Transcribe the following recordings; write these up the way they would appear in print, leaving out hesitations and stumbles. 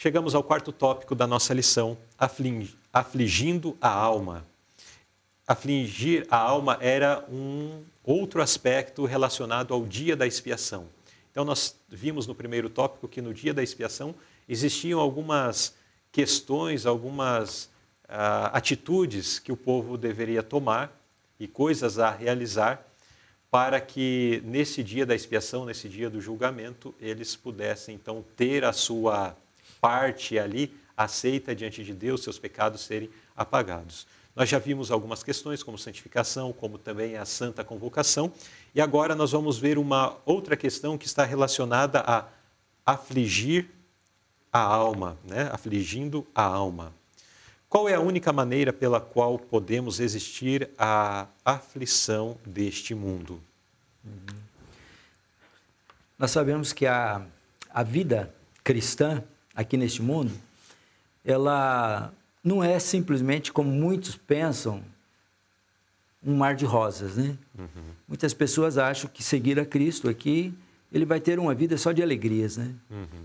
Chegamos ao quarto tópico da nossa lição, afligindo a alma. Afligir a alma era um outro aspecto relacionado ao dia da expiação. Então, nós vimos no primeiro tópico que no dia da expiação existiam algumas questões, algumas atitudes que o povo deveria tomar e coisas a realizar para que nesse dia da expiação, nesse dia do julgamento, eles pudessem então ter a sua parte ali aceita diante de Deus, seus pecados serem apagados. Nós já vimos algumas questões, como santificação, como também a santa convocação, e agora nós vamos ver uma outra questão que está relacionada a afligir a alma, né? Afligindo a alma. Qual é a única maneira pela qual podemos resistir à aflição deste mundo? Nós sabemos que a vida cristã aqui neste mundo, ela não é simplesmente, como muitos pensam, um mar de rosas, né? Muitas pessoas acham que seguir a Cristo aqui, ele vai ter uma vida só de alegrias, né?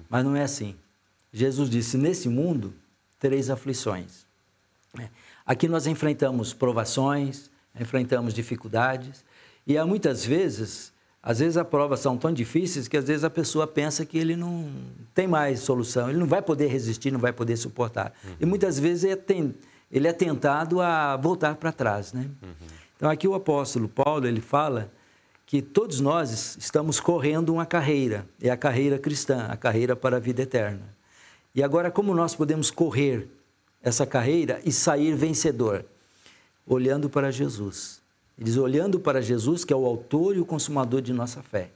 Mas não é assim. Jesus disse, nesse mundo tereis aflições. Aqui nós enfrentamos provações, enfrentamos dificuldades, e há muitas vezes, às vezes as provas são tão difíceis que às vezes a pessoa pensa que ele não tem mais solução, ele não vai poder resistir, não vai poder suportar. E muitas vezes ele é tentado a voltar para trás, né? Então aqui o apóstolo Paulo, ele fala que todos nós estamos correndo uma carreira, é a carreira cristã, a carreira para a vida eterna. E agora como nós podemos correr essa carreira e sair vencedor? Olhando para Jesus. Ele diz, olhando para Jesus, que é o autor e o consumador de nossa fé.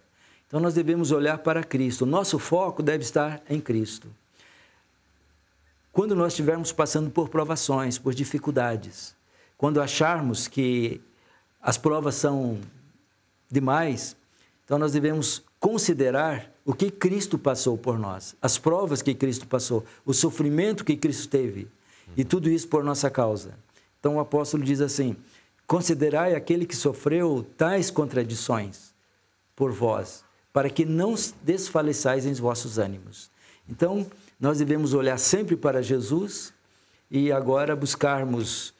Então, nós devemos olhar para Cristo. O nosso foco deve estar em Cristo. Quando nós estivermos passando por provações, por dificuldades, quando acharmos que as provas são demais, então nós devemos considerar o que Cristo passou por nós, as provas que Cristo passou, o sofrimento que Cristo teve, e tudo isso por nossa causa. Então, o apóstolo diz assim, considerai aquele que sofreu tais contradições por vós, para que não desfaleçais em vossos ânimos. Então, nós devemos olhar sempre para Jesus e agora buscarmos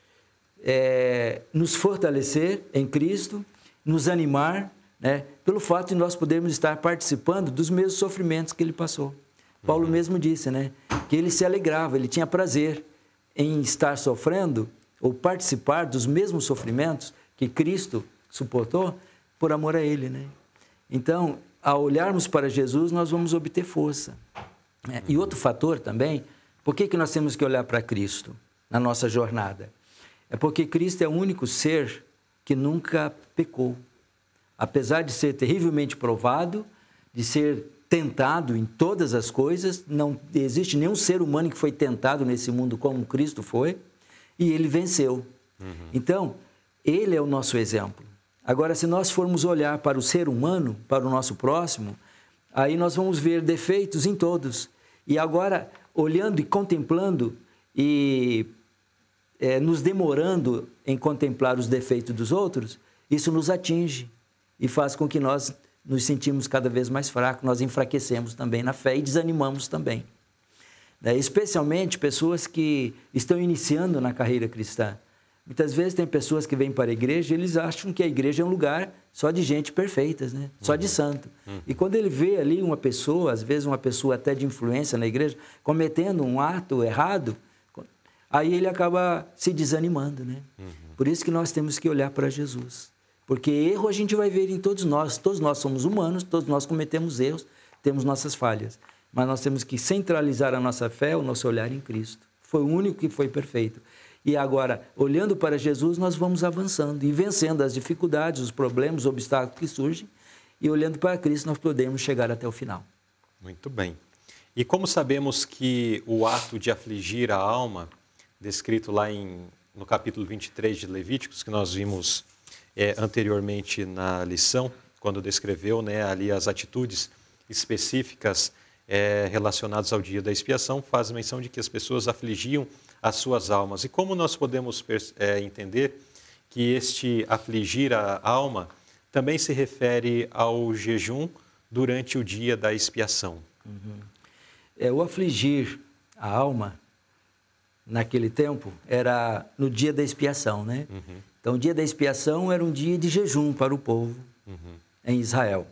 nos fortalecer em Cristo, nos animar, né, pelo fato de nós podermos estar participando dos mesmos sofrimentos que ele passou. Paulo mesmo disse, né, que ele se alegrava, ele tinha prazer em estar sofrendo ou participar dos mesmos sofrimentos que Cristo suportou por amor a Ele, né? Então, ao olharmos para Jesus, nós vamos obter força. Né? E outro fator também, por que nós temos que olhar para Cristo na nossa jornada? É porque Cristo é o único ser que nunca pecou. Apesar de ser terrivelmente provado, de ser tentado em todas as coisas, não existe nenhum ser humano que foi tentado nesse mundo como Cristo foi, e ele venceu. Então, ele é o nosso exemplo. Agora, se nós formos olhar para o ser humano, para o nosso próximo, aí nós vamos ver defeitos em todos. E agora, olhando e contemplando e nos demorando em contemplar os defeitos dos outros, isso nos atinge e faz com que nós nos sentimos cada vez mais fracos, nós enfraquecemos também na fé e desanimamos também. Especialmente pessoas que estão iniciando na carreira cristã. Muitas vezes tem pessoas que vêm para a igreja e eles acham que a igreja é um lugar só de gente perfeita, né? Só de santo. E quando ele vê ali uma pessoa, às vezes uma pessoa até de influência na igreja, cometendo um ato errado, aí ele acaba se desanimando, né? Por isso que nós temos que olhar para Jesus. Porque erro a gente vai ver em todos nós somos humanos, todos nós cometemos erros, temos nossas falhas. Mas nós temos que centralizar a nossa fé, o nosso olhar em Cristo. Foi o único que foi perfeito. E agora, olhando para Jesus, nós vamos avançando e vencendo as dificuldades, os problemas, os obstáculos que surgem. E olhando para Cristo, nós podemos chegar até o final. Muito bem. E como sabemos que o ato de afligir a alma, descrito lá no capítulo 23 de Levíticos, que nós vimos anteriormente na lição, quando descreveu, né, ali as atitudes específicas relacionadas ao dia da expiação, faz menção de que as pessoas afligiam as suas almas. E como nós podemos entender que este afligir a alma também se refere ao jejum durante o dia da expiação? O afligir a alma, naquele tempo, era no dia da expiação, né? Então, o dia da expiação era um dia de jejum para o povo em Israel.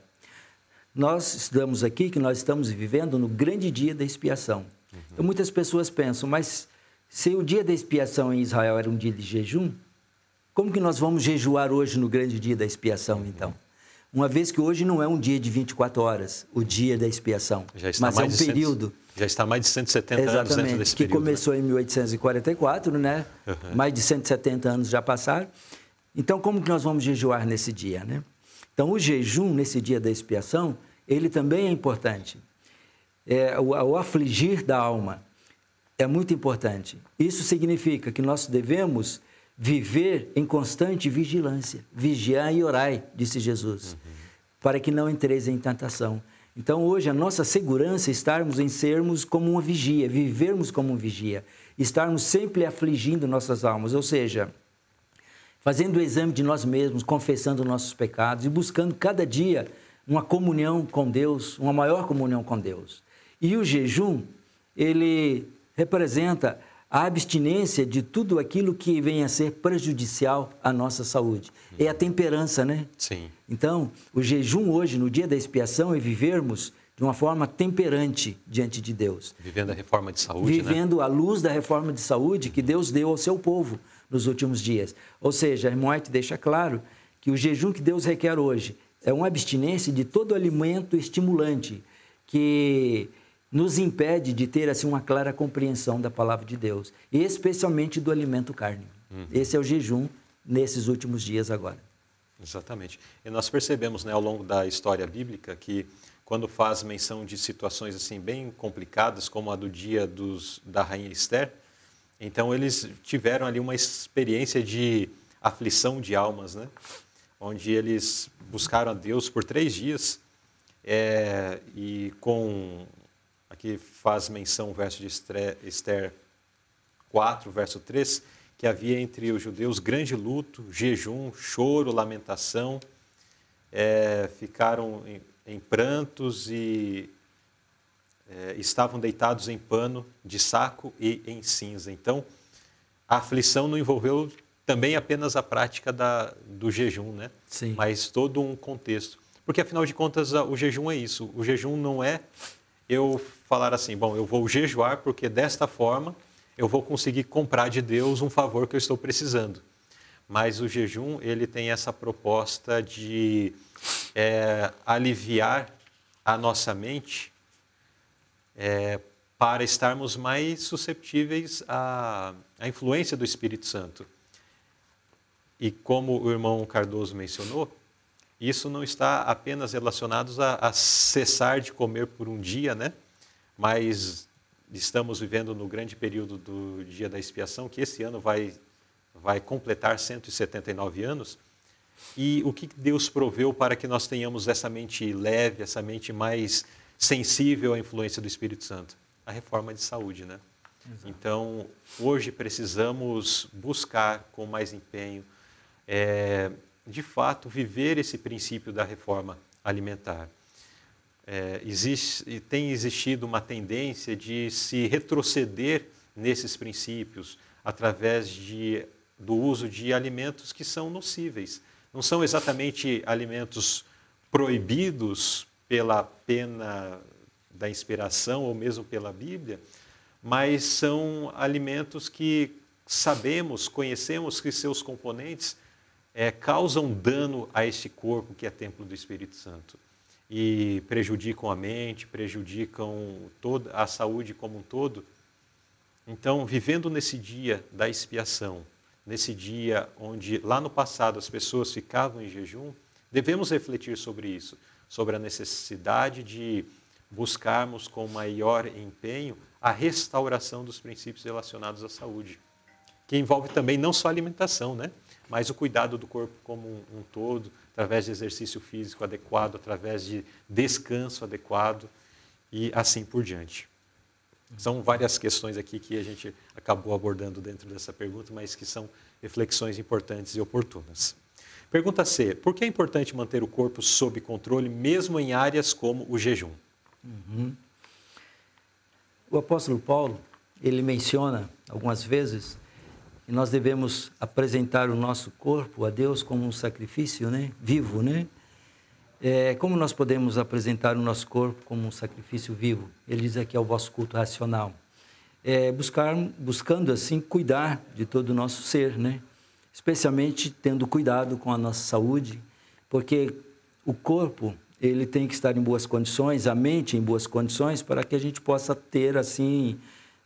Nós estudamos aqui que nós estamos vivendo no grande dia da expiação. Então, muitas pessoas pensam, mas se o dia da expiação em Israel era um dia de jejum, como que nós vamos jejuar hoje no grande dia da expiação, então? Uma vez que hoje não é um dia de 24 horas, o dia da expiação, mas é um período. Já está mais de 170 anos dentro desse período. Que começou em 1844, né? Mais de 170 anos já passaram. Então, como que nós vamos jejuar nesse dia, né? Então, o jejum nesse dia da expiação, ele também é importante. O afligir da alma é muito importante. Isso significa que nós devemos viver em constante vigilância. Vigiai e orai, disse Jesus, para que não entreis em tentação. Então, hoje, a nossa segurança é estarmos em sermos como uma vigia, vivermos como um vigia, estarmos sempre afligindo nossas almas, ou seja, fazendo o exame de nós mesmos, confessando nossos pecados e buscando cada dia uma comunhão com Deus, uma maior comunhão com Deus. E o jejum, ele representa a abstinência de tudo aquilo que venha a ser prejudicial à nossa saúde. É a temperança, né? Sim. Então, o jejum hoje, no dia da expiação, é vivermos de uma forma temperante diante de Deus. Vivendo a reforma de saúde, Vivendo à luz da reforma de saúde que Deus deu ao seu povo nos últimos dias. Ou seja, a irmã White deixa claro que o jejum que Deus requer hoje é uma abstinência de todo alimento estimulante que nos impede de ter assim uma clara compreensão da palavra de Deus, e especialmente do alimento carne. Esse é o jejum nesses últimos dias agora. Exatamente. E nós percebemos, né, ao longo da história bíblica que quando faz menção de situações assim bem complicadas, como a do dia da rainha Esther, então eles tiveram ali uma experiência de aflição de almas, né? Onde eles buscaram a Deus por 3 dias, e aqui faz menção o verso de Esther 4, verso 3, que havia entre os judeus grande luto, jejum, choro, lamentação, ficaram em prantos e estavam deitados em pano de saco e em cinza. Então, a aflição não envolveu também apenas a prática do jejum, né? Sim. Mas todo um contexto. Porque, afinal de contas, o jejum é isso. O jejum não é eu falar assim, bom, eu vou jejuar porque desta forma eu vou conseguir comprar de Deus um favor que eu estou precisando. Mas o jejum, ele tem essa proposta de aliviar a nossa mente para estarmos mais susceptíveis à influência do Espírito Santo. E como o irmão Cardoso mencionou, isso não está apenas relacionado a cessar de comer por um dia, né? Mas estamos vivendo no grande período do dia da expiação, que esse ano vai completar 179 anos. E o que Deus proveu para que nós tenhamos essa mente leve, essa mente mais sensível à influência do Espírito Santo? A reforma de saúde, né? Exato. Então, hoje precisamos buscar com mais empenho, de fato, viver esse princípio da reforma alimentar. Tem existido uma tendência de se retroceder nesses princípios através do uso de alimentos que são nocíveis. Não são exatamente alimentos proibidos pela pena da inspiração ou mesmo pela Bíblia, mas são alimentos que conhecemos que seus componentes causam dano a este corpo que é templo do Espírito Santo e prejudicam a mente, prejudicam toda a saúde como um todo. Então, vivendo nesse dia da expiação, nesse dia onde lá no passado as pessoas ficavam em jejum, devemos refletir sobre isso, sobre a necessidade de buscarmos com maior empenho a restauração dos princípios relacionados à saúde, que envolve também não só a alimentação, né? Mas o cuidado do corpo como um todo, através de exercício físico adequado, através de descanso adequado e assim por diante. São várias questões aqui que a gente acabou abordando dentro dessa pergunta, mas que são reflexões importantes e oportunas. Pergunta C. Por que é importante manter o corpo sob controle, mesmo em áreas como o jejum? O apóstolo Paulo, ele menciona algumas vezes que nós devemos apresentar o nosso corpo a Deus como um sacrifício, né? Vivo, né? Como nós podemos apresentar o nosso corpo como um sacrifício vivo? Ele diz aqui, é o vosso culto racional. Buscando assim cuidar de todo o nosso ser, né? Especialmente tendo cuidado com a nossa saúde, porque o corpo ele tem que estar em boas condições, a mente em boas condições, para que a gente possa ter assim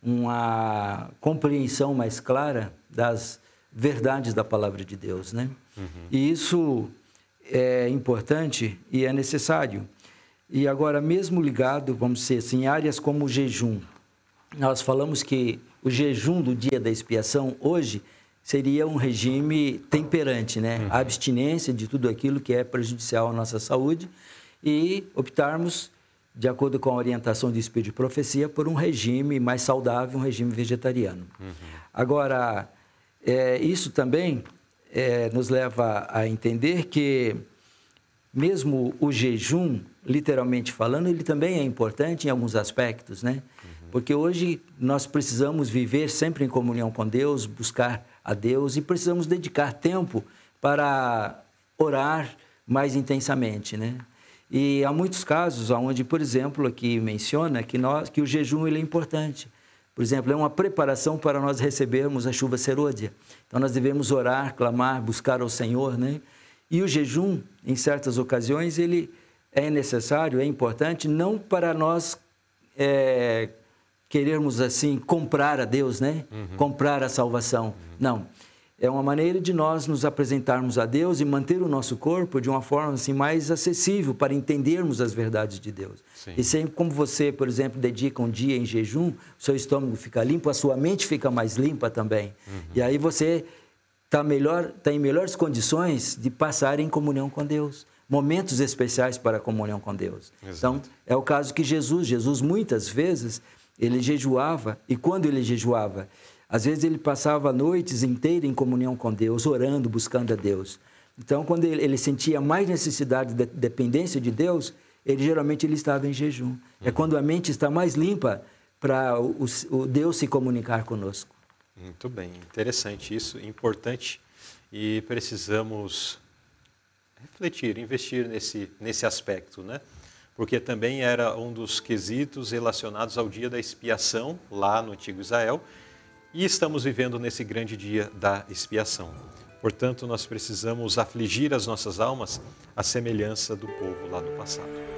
uma compreensão mais clara das verdades da palavra de Deus, né? E isso é importante e é necessário. E agora, mesmo ligado, vamos dizer assim, áreas como o jejum, nós falamos que o jejum do dia da expiação hoje seria um regime temperante, né? A abstinência de tudo aquilo que é prejudicial à nossa saúde e optarmos, de acordo com a orientação do Espírito de Profecia, por um regime mais saudável, um regime vegetariano. Agora, isso também nos leva a entender que mesmo o jejum, literalmente falando, ele também é importante em alguns aspectos, né? Porque hoje nós precisamos viver sempre em comunhão com Deus, buscar a Deus e precisamos dedicar tempo para orar mais intensamente, né? E há muitos casos onde, por exemplo, aqui menciona que o jejum ele é importante. Por exemplo, é uma preparação para nós recebermos a chuva serôdia. Então, nós devemos orar, clamar, buscar ao Senhor, né? E o jejum, em certas ocasiões, ele é necessário, é importante, não para nós querermos, assim, comprar a Deus, né? Comprar a salvação. Não. É uma maneira de nós nos apresentarmos a Deus e manter o nosso corpo de uma forma assim, mais acessível para entendermos as verdades de Deus. Sim. E sempre como você, por exemplo, dedica um dia em jejum, o seu estômago fica limpo, a sua mente fica mais limpa também. E aí você está em melhores condições de passar em comunhão com Deus. Momentos especiais para a comunhão com Deus. Exato. Então, é o caso que Jesus muitas vezes, ele jejuava, e quando ele jejuava, às vezes ele passava noites inteiras em comunhão com Deus, orando, buscando a Deus. Então, quando ele sentia mais necessidade de dependência de Deus, geralmente ele estava em jejum. É quando a mente está mais limpa para o Deus se comunicar conosco. Muito bem, interessante isso, importante. E precisamos refletir, investir nesse aspecto, né? Porque também era um dos quesitos relacionados ao dia da expiação, lá no Antigo Israel, e estamos vivendo nesse grande dia da expiação. Portanto, nós precisamos afligir as nossas almas à semelhança do povo lá do passado.